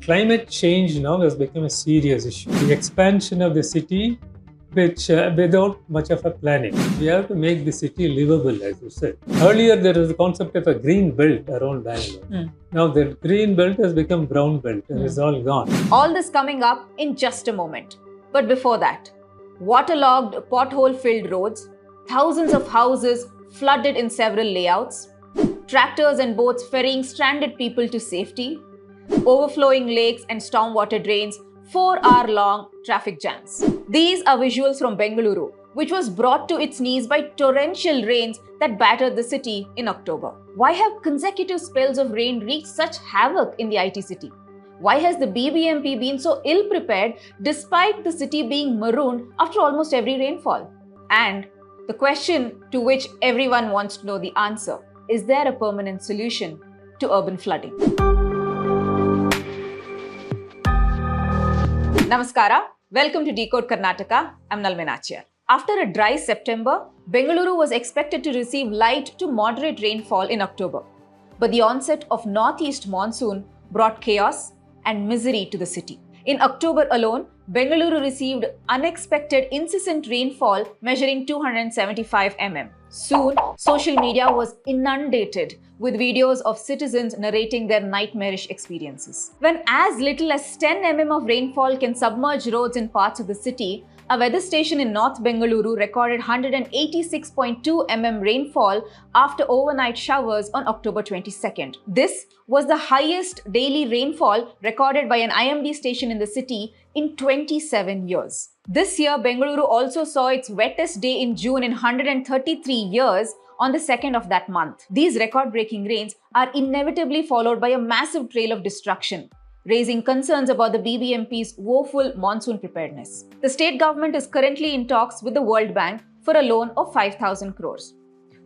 Climate change now has become a serious issue. The expansion of the city, which without much of a planning. We have to make the city livable, as you said. Earlier, there was the concept of a green belt around Bangalore. Now, the green belt has become brown belt and is all gone. All this coming up in just a moment. But before that, waterlogged, pothole-filled roads, thousands of houses flooded in several layouts, tractors and boats ferrying stranded people to safety, overflowing lakes and stormwater drains, 4-hour-long traffic jams. These are visuals from Bengaluru, which was brought to its knees by torrential rains that battered the city in October. Why have consecutive spells of rain wreaked such havoc in the IT city? Why has the BBMP been so ill-prepared despite the city being marooned after almost every rainfall? And the question to which everyone wants to know the answer: is there a permanent solution to urban flooding? Namaskara. Welcome to Decode Karnataka. I'm Nalme Nachiyar. After a dry September, Bengaluru was expected to receive light to moderate rainfall in October. But the onset of northeast monsoon brought chaos and misery to the city. In October alone, Bengaluru received unexpected incessant rainfall measuring 275 mm. Soon, social media was inundated with videos of citizens narrating their nightmarish experiences. When as little as 10 mm of rainfall can submerge roads in parts of the city, a weather station in North Bengaluru recorded 186.2 mm rainfall after overnight showers on October 22nd. This was the highest daily rainfall recorded by an IMD station in the city in 27 years. This year, Bengaluru also saw its wettest day in June in 133 years on the 2nd of that month. These record-breaking rains are inevitably followed by a massive trail of destruction, raising concerns about the BBMP's woeful monsoon preparedness. The state government is currently in talks with the World Bank for a loan of 5,000 crores.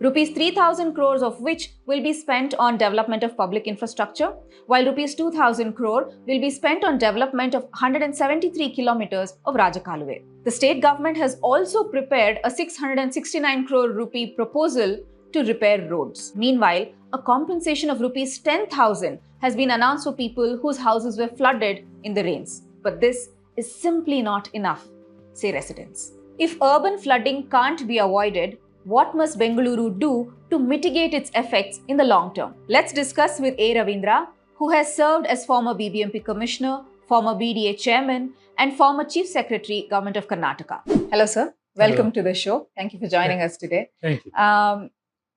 Rupees 3,000 crores of which will be spent on development of public infrastructure, while rupees 2,000 crore will be spent on development of 173 kilometers of Rajakaluve. The state government has also prepared a 669 crore rupee proposal to repair roads. Meanwhile, a compensation of rupees 10,000 has been announced for people whose houses were flooded in the rains. But this is simply not enough, say residents. If urban flooding can't be avoided, what must Bengaluru do to mitigate its effects in the long term? Let's discuss with A. Ravindra, who has served as former BBMP Commissioner, former BDA Chairman, and former Chief Secretary, Govt of Karnataka. Hello, sir. Welcome to the show. Thank you for joining us today. Thank you.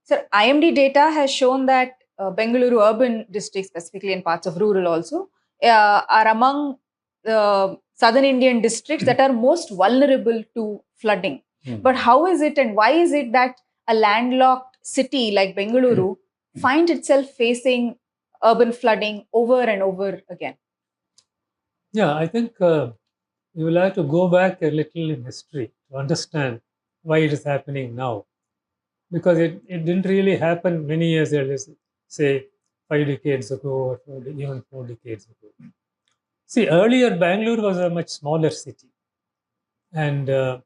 Sir, IMD data has shown that Bengaluru urban districts, specifically in parts of rural also, are among the southern Indian districts that are most vulnerable to flooding. But how is it and why is it that a landlocked city like Bengaluru finds itself facing urban flooding over and over again? Yeah, I think you will have to go back a little in history to understand why it is happening now. Because it didn't really happen many years earlier, say 5 decades ago or even 4 decades ago. See, earlier Bangalore was a much smaller city. And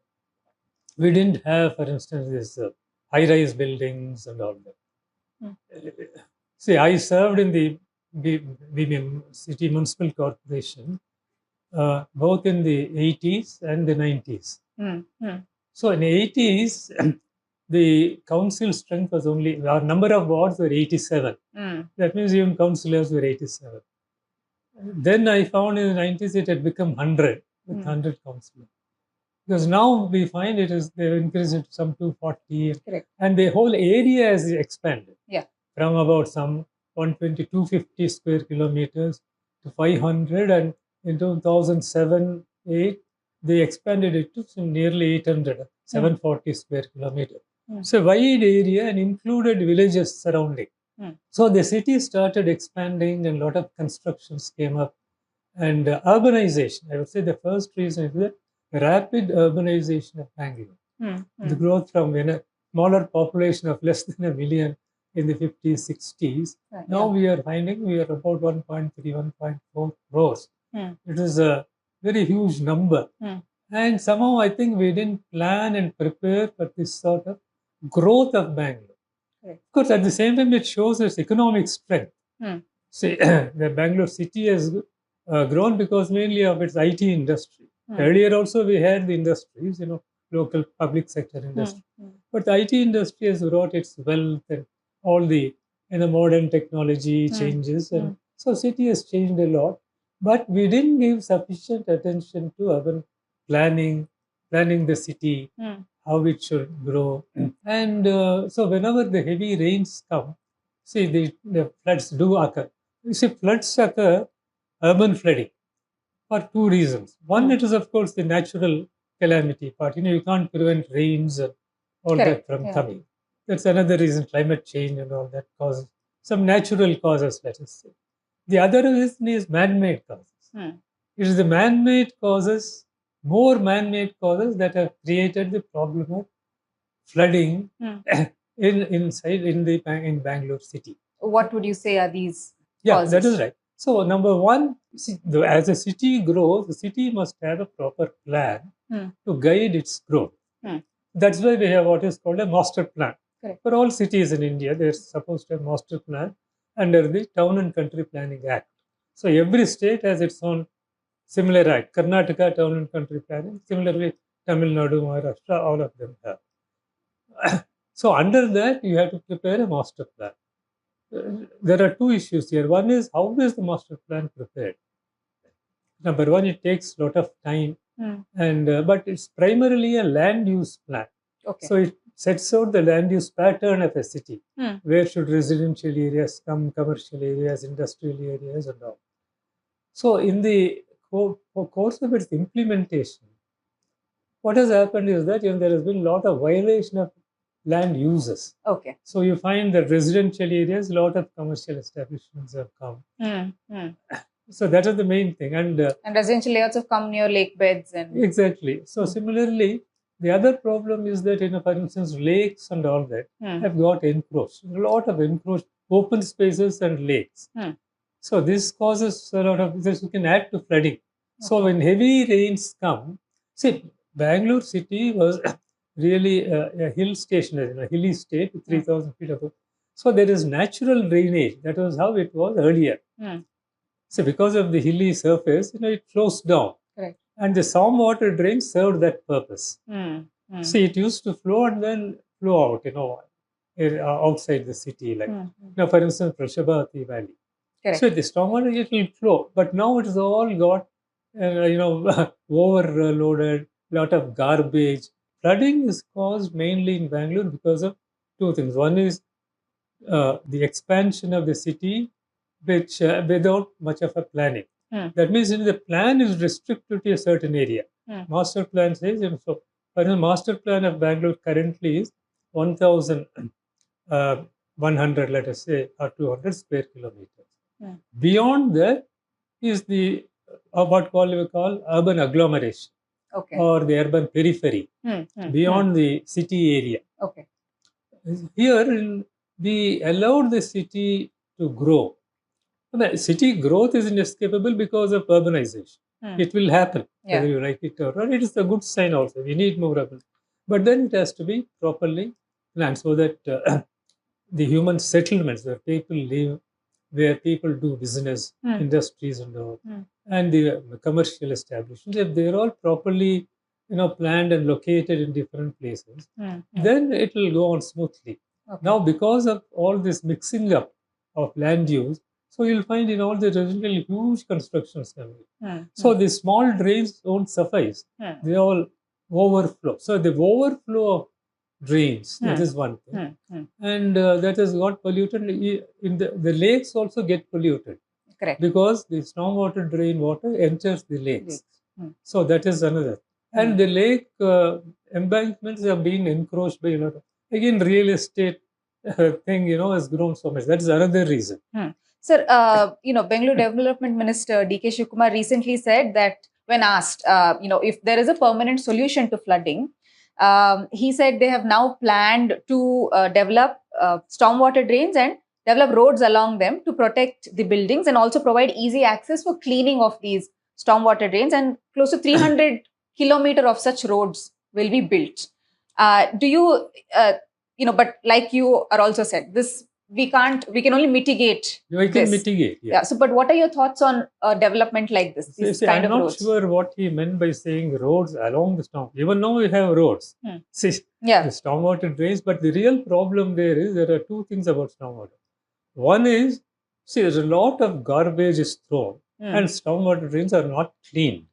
we didn't have, for instance, this high-rise buildings and all that. See, I served in the BBMP City Municipal Corporation both in the 80s and the 90s. So in the 80s, the council strength was only, our number of wards were 87. That means even councillors were 87. Then I found in the 90s it had become 100, with 100 councillors. Because now we find they've increased it to some 240. Correct. And the whole area has expanded. Yeah. From about some 120, 250 square kilometers to 500. And in 2007-8, they expanded it to some nearly 800, 740 square kilometers. So a wide area and included villages surrounding. So the city started expanding and a lot of constructions came up. And urbanization, I would say the first reason is that rapid urbanization of Bangalore. The growth from a smaller population of less than 1 million in the 50s, 60s. Now we are finding we are about 1.3, 1.4 crores. It is a very huge number. And somehow I think we didn't plan and prepare for this sort of growth of Bangalore. Of course, at the same time, it shows its economic strength. See, the Bangalore city has grown because mainly of its IT industry. Earlier also we had the industries, local public sector industry. But the IT industry has brought its wealth and all the modern technology changes. And so city has changed a lot. But we didn't give sufficient attention to urban planning the city, how it should grow. And so whenever the heavy rains come, see the floods do occur. You see, floods occur, urban flooding, for two reasons. One, it is of course the natural calamity part. You can't prevent rains and all Correct. that from coming. That's another reason, climate change and all that causes some natural causes, let us say. The other reason is man-made causes. It is the man-made causes, more man-made causes that have created the problem of flooding in Bangalore city. What would you say are these causes? That is right. So number one, as a city grows, the city must have a proper plan to guide its growth. That's why we have what is called a master plan. Correct. For all cities in India, they're supposed to have master plan under the Town and Country Planning Act. So every state has its own similar act. Karnataka Town and Country Planning, similarly Tamil Nadu, Maharashtra, all of them have. So under that, you have to prepare a master plan. There are two issues here. One is, how is the master plan prepared? Number one, it takes a lot of time, and but it's primarily a land use plan. Okay. So it sets out the land use pattern of a city. Where should residential areas come, commercial areas, industrial areas, and all. So in the course of its implementation, what has happened is that there has been a lot of violation of land uses. Okay. So you find that residential areas, a lot of commercial establishments have come. So that is the main thing. And residential layouts have come near lake beds. Exactly. So similarly, the other problem is that, for instance, lakes and all that have got encroached. A lot of encroached open spaces and lakes. So this causes a lot of, this can add to flooding. Okay. So when heavy rains come, see, Bangalore city was really a hill station, a hilly state with 3,000 feet above. So there is natural drainage. That was how it was earlier. So because of the hilly surface, it flows down. Correct. And the storm water drain served that purpose. See, it used to flow and then flow out, outside the city. Like, for instance, Prashabhati Valley. Correct. So the storm water, it will flow. But now it is all got, overloaded, lot of garbage. Flooding is caused mainly in Bangalore because of two things. One is the expansion of the city, which without much of a planning. That means the plan is restricted to a certain area. Master plan says, so for the master plan of Bangalore currently is 1,100, let us say, or 200 square kilometers. Beyond that is the what we call urban agglomeration. Okay. Or the urban periphery, beyond the city area. Okay. Here, we allowed the city to grow. The city growth is inescapable because of urbanization. It will happen, whether you like it or not. It is a good sign also. We need more urban. But then it has to be properly planned so that the human settlements where people live, where people do business, industries and all, and the commercial establishments, if they're all properly, planned and located in different places, then it will go on smoothly. Okay. Now, because of all this mixing up of land use, so you'll find in all the residential huge constructions coming. So the small drains don't suffice; they all overflow. So the overflow of drains, that is one thing, and that has got polluted. In the lakes also get polluted. Correct. Because the stormwater drain water enters the lakes. So that is another. And the lake embankments are being encroached by a lot of, again, real estate thing, has grown so much. That is another reason. Sir, Bengaluru Development Minister D.K. Shivkumar recently said that when asked, if there is a permanent solution to flooding, he said they have now planned to develop stormwater drains and develop roads along them to protect the buildings and also provide easy access for cleaning of these stormwater drains, and close to 300 kilometers of such roads will be built. But like you are also said, this we can only mitigate We can this. mitigate. Yeah. So, but what are your thoughts on development like this? These See, kind I'm of not roads? sure what he meant by saying roads along the storm. Even now we have roads. See, Yeah. the stormwater drains, but the real problem there are two things about stormwater. One is, see, there's a lot of garbage is thrown, and stormwater drains are not clean.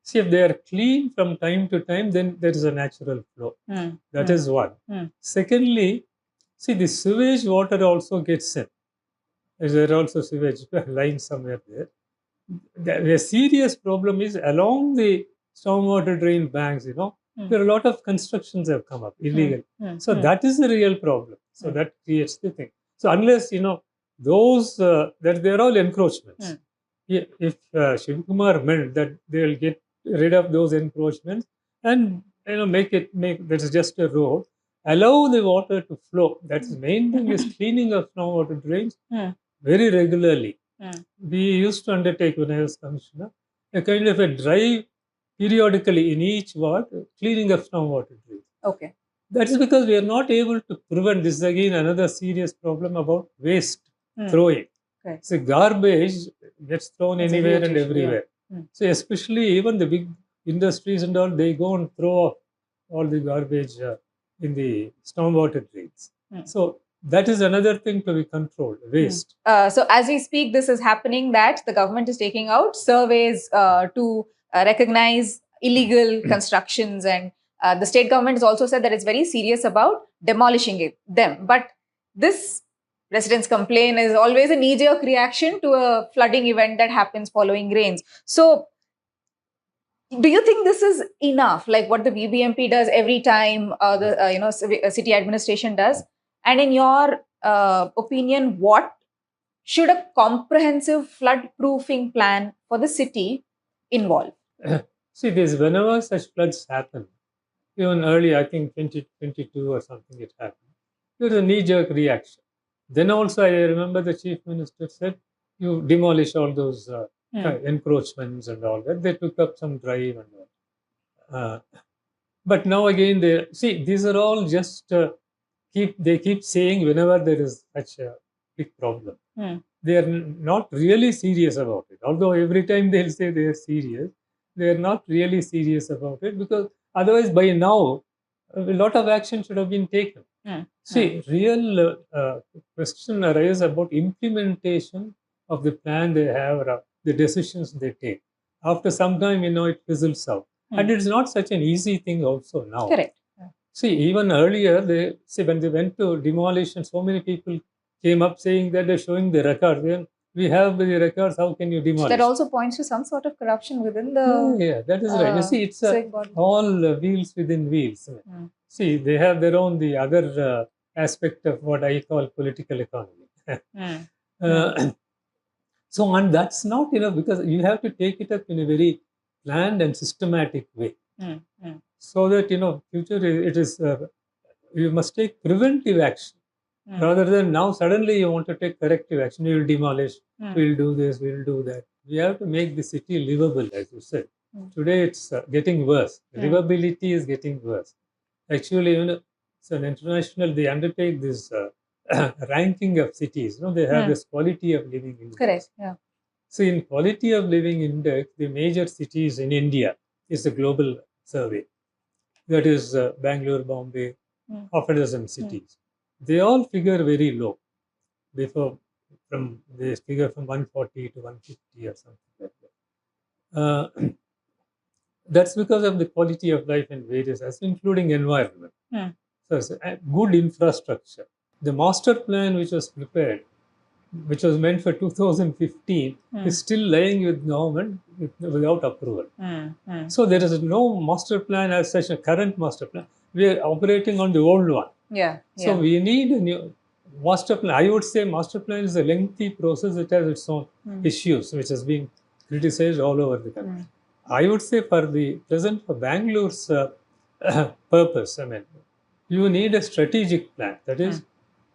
See, if they are clean from time to time, then there is a natural flow. That is one. Secondly, see, the sewage water also gets in. There are also sewage lines somewhere there. The serious problem is along the stormwater drain banks, there are a lot of constructions have come up, illegal. So that is the real problem. So that creates the thing. So unless, those, that they're all encroachments. If Shivakumar meant that they'll get rid of those encroachments and, make that is just a road, allow the water to flow. That's the main thing is cleaning of stormwater drains very regularly. We used to undertake when I was commissioner a kind of a drive periodically in each ward cleaning of stormwater drains. Okay. That is because we are not able to prevent. This is again another serious problem about waste throwing. Okay. So garbage gets thrown anywhere and everywhere. Yeah. So especially even the big industries and all, they go and throw off all the garbage in the stormwater drains. So that is another thing to be controlled, waste. So as we speak, this is happening that the government is taking out surveys to recognize illegal constructions, and the state government has also said that it's very serious about demolishing them. But this residents complain is always a knee-jerk reaction to a flooding event that happens following rains. So do you think this is enough, like what the BBMP does every time the city administration does? And in your opinion, what should a comprehensive flood-proofing plan for the city involve? See, whenever such floods happen, even early, I think 2022 or something, it happened. There was a knee-jerk reaction. Then also, I remember the chief minister said, "You demolish all those encroachments and all that." They took up some drive and all. But now again, these are all just they keep saying whenever there is such a big problem. They are not really serious about it. Although every time they'll say they are serious, they are not really serious about it, because otherwise by now a lot of action should have been taken. See, real question arises about implementation of the plan they have, or the decisions they take. After some time, it fizzles out. And it's not such an easy thing also now. Correct. See, even earlier, when they went to demolition, so many people came up saying that they're showing the records. Then we have the records, how can you demolish? That also points to some sort of corruption within the... Yeah, that is right. You see, it's all wheels within wheels. See, they have their own, the other aspect of what I call political economy. So, and that's not, because you have to take it up in a very planned and systematic way. So that, future, it is, you must take preventive action. Rather than now, suddenly you want to take corrective action. You will demolish, we'll do this, we'll do that. We have to make the city livable, as you said. Today, it's getting worse. Livability is getting worse. Actually, it's an international, they undertake this ranking of cities. They have this quality of living index. Correct, yeah. So in quality of living index, the major cities in India is a global survey. That is Bengaluru, Bombay, half a dozen cities. They all figure very low. They figure from 140 to 150 or something like that. That's because of the quality of life in various aspects, including environment. So it's a good infrastructure. The master plan which was prepared, which was meant for 2015, is still lying with government without approval. So there is no master plan as such, a current master plan. We are operating on the old one. So we need a new master plan. I would say master plan is a lengthy process. It has its own issues, which has been criticized all over the country. I would say for the present, for Bangalore's purpose, you need a strategic plan. That is,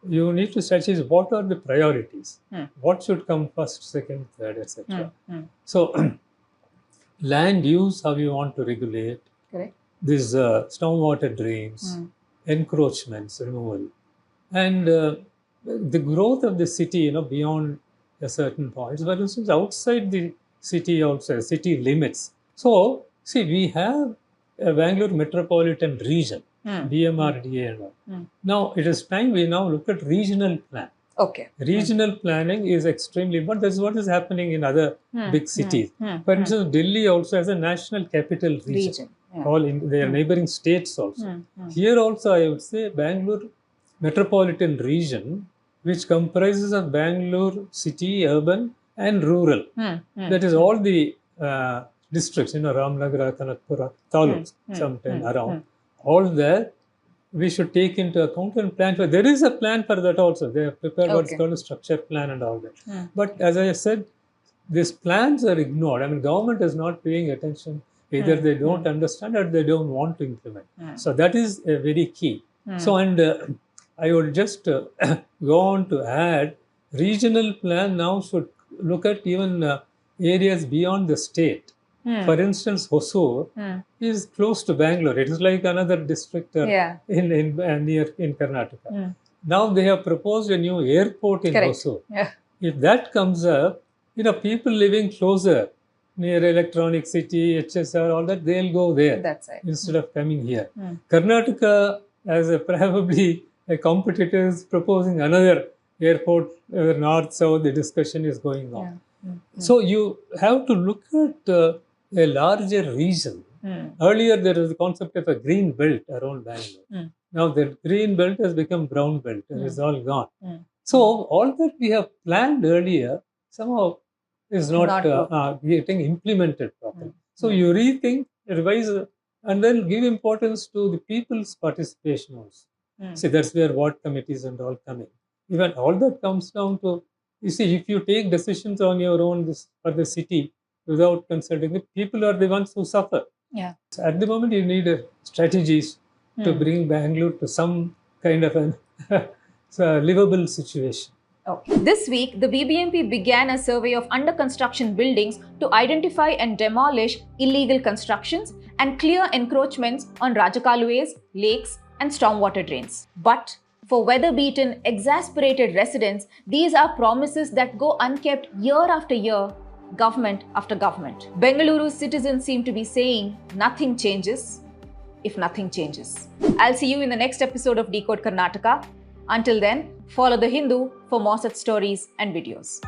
you need to strategize what are the priorities, what should come first, second, third, etc. So, land use, how you want to regulate. Correct. These stormwater drains, encroachments, removal, and the growth of the city, beyond a certain point, for instance, outside the city also, city limits. So, see, we have a Bangalore metropolitan region, BMRDA and all. Now, it is time we now look at regional plan. Okay. Regional planning is extremely important. That's what is happening in other big cities. For instance, Delhi also has a national capital region. All in their neighboring states also. Here also, I would say Bangalore metropolitan region, which comprises of Bangalore city, urban and rural. That is all the districts, Ramnagara, Kanakpura, taluks, sometime around. All that we should take into account and plan for. There is a plan for that also. They have prepared what's called a structure plan and all that. But as I said, these plans are ignored. I mean, government is not paying attention. Either they don't understand or they don't want to implement. So that is a very key. So, and I would just go on to add, regional plan now should look at even areas beyond the state. For instance, Hosur is close to Bangalore. It is like another district near in Karnataka. Now they have proposed a new airport in Hosur. If that comes up, people living closer, near Electronic City, HSR, all that, they'll go there instead of coming here. Karnataka, as probably a competitor, is proposing another airport, north-south, the discussion is going on. So you have to look at a larger region. Earlier, there was the concept of a green belt around Bangalore. Now, the green belt has become brown belt and it's all gone. So, all that we have planned earlier somehow is not getting implemented properly. So, you rethink, revise, and then give importance to the people's participation also. See, that's where ward committees and all come in. Even all that comes down to, you see, if you take decisions on your own for the city without consulting the people, are the ones who suffer. So at the moment, you need strategies to bring Bangalore to some kind of a livable situation. This week, the BBMP began a survey of under construction buildings to identify and demolish illegal constructions and clear encroachments on Rajakaluways, lakes, and stormwater drains. But for weather-beaten, exasperated residents, these are promises that go unkept year after year, government after government. Bengaluru's citizens seem to be saying nothing changes if nothing changes. I'll see you in the next episode of Decode Karnataka. Until then, follow The Hindu for more such stories and videos.